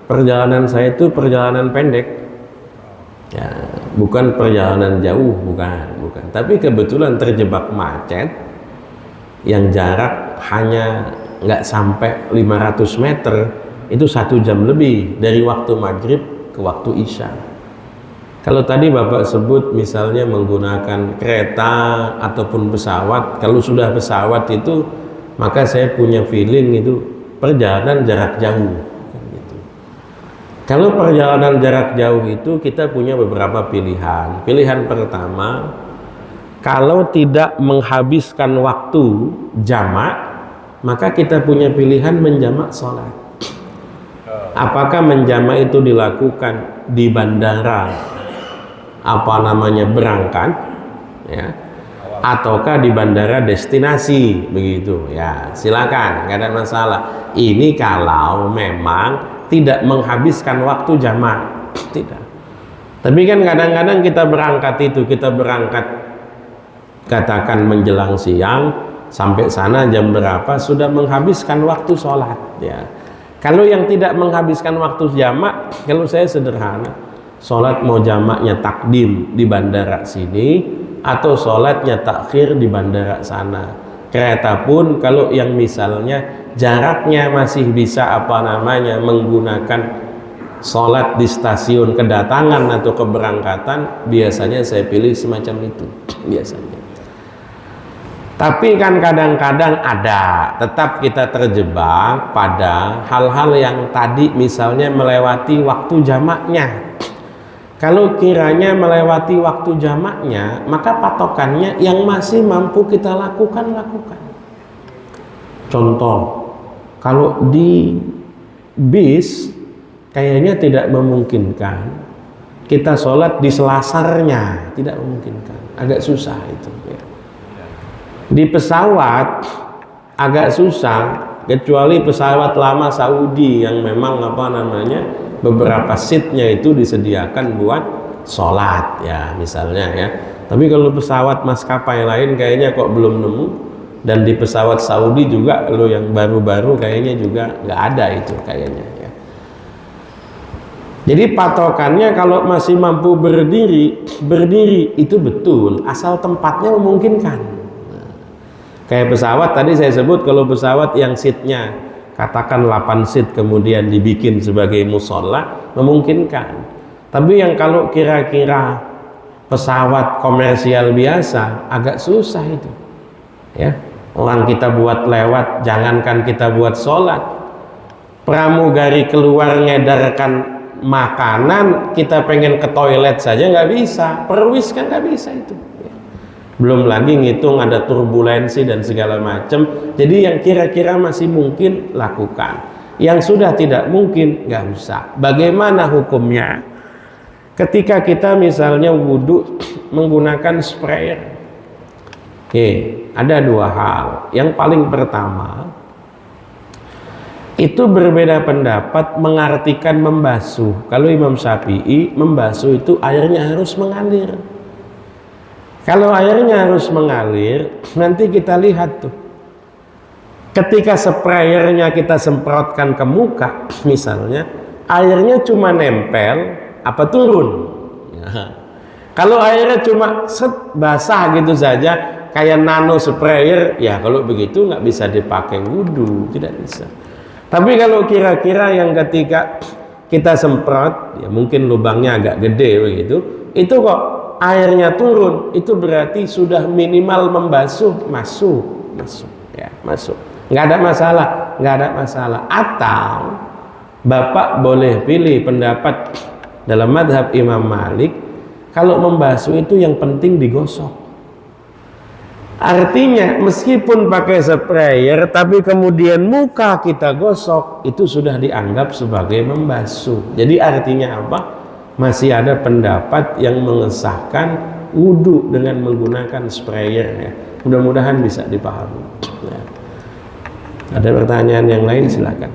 perjalanan saya itu perjalanan pendek, ya, bukan perjalanan jauh, bukan. Tapi kebetulan terjebak macet yang jarak hanya nggak sampai 500 meter, itu 1 jam lebih dari waktu maghrib ke waktu isya. Kalau tadi Bapak sebut misalnya menggunakan kereta ataupun pesawat, kalau sudah pesawat itu maka saya punya feeling itu perjalanan jarak jauh. Kalau perjalanan jarak jauh itu kita punya beberapa pilihan. Pilihan pertama, kalau tidak menghabiskan waktu jamak, maka kita punya pilihan menjamak sholat. Apakah menjamak itu dilakukan di bandara, berangkat, ya, ataukah di bandara destinasi, begitu? Ya, silakan, nggak ada masalah. Ini kalau memang tidak menghabiskan waktu jamak, tidak. Tapi kan kadang-kadang kita berangkat katakan menjelang siang, sampai sana jam berapa sudah menghabiskan waktu sholat, ya. Kalau yang tidak menghabiskan waktu jamak, kalau saya sederhana, sholat mau jamaknya takdim di bandara sini atau sholatnya takhir di bandara sana. Kereta pun kalau yang misalnya jaraknya masih bisa menggunakan sholat di stasiun kedatangan atau keberangkatan, biasanya saya pilih semacam itu biasanya. Tapi kan kadang-kadang tetap kita terjebak pada hal-hal yang tadi misalnya melewati waktu jamaknya. Kalau kiranya melewati waktu jamaknya, maka patokannya yang masih mampu kita lakukan. Contoh, kalau di bis kayaknya tidak memungkinkan kita sholat di selasarnya, tidak memungkinkan, agak susah itu, ya. Di pesawat agak susah, kecuali pesawat lama Saudi yang memang beberapa seatnya itu disediakan buat sholat, ya, misalnya, ya. Tapi kalau pesawat maskapai lain kayaknya kok belum nemu, dan di pesawat Saudi juga yang baru-baru kayaknya juga nggak ada itu kayaknya, ya. Jadi patokannya kalau masih mampu berdiri itu betul, asal tempatnya memungkinkan. Kayak pesawat tadi saya sebut, kalau pesawat yang seatnya katakan 8 seat kemudian dibikin sebagai musola, memungkinkan. Tapi yang kalau kira-kira pesawat komersial biasa agak susah itu, ya. Orang kita buat lewat, jangankan kita buat sholat, pramugari keluar ngedarkan makanan, kita pengen ke toilet saja nggak bisa, perwis kan nggak bisa itu, ya. Belum lagi ngitung ada turbulensi dan segala macam. Jadi yang kira-kira masih mungkin lakukan, yang sudah tidak mungkin nggak usah. Bagaimana hukumnya ketika kita misalnya wudhu menggunakan sprayer? Ada 2 hal. Yang paling pertama, itu berbeda pendapat mengartikan membasuh. Kalau Imam Syafi'i, membasuh itu airnya harus mengalir. Kalau airnya harus mengalir, nanti kita lihat tuh, ketika sprayernya kita semprotkan ke muka misalnya, airnya cuma nempel apa turun, ya. Kalau airnya cuma basah gitu saja kayak nano sprayer, ya kalau begitu nggak bisa dipakai wudhu, tidak bisa. Tapi kalau kira-kira yang ketika kita semprot, ya mungkin lubangnya agak gede begitu, itu kok airnya turun, itu berarti sudah minimal membasuh, masuk, ya, masuk. Nggak ada masalah. Atau Bapak boleh pilih pendapat dalam madhab Imam Malik, kalau membasuh itu yang penting digosok. Artinya meskipun pakai sprayer tapi kemudian muka kita gosok, itu sudah dianggap sebagai membasuh. Jadi artinya apa? Masih ada pendapat yang mengesahkan wudhu dengan menggunakan sprayer, ya. Mudah-mudahan bisa dipahami, ya. Ada pertanyaan yang lain, silakan.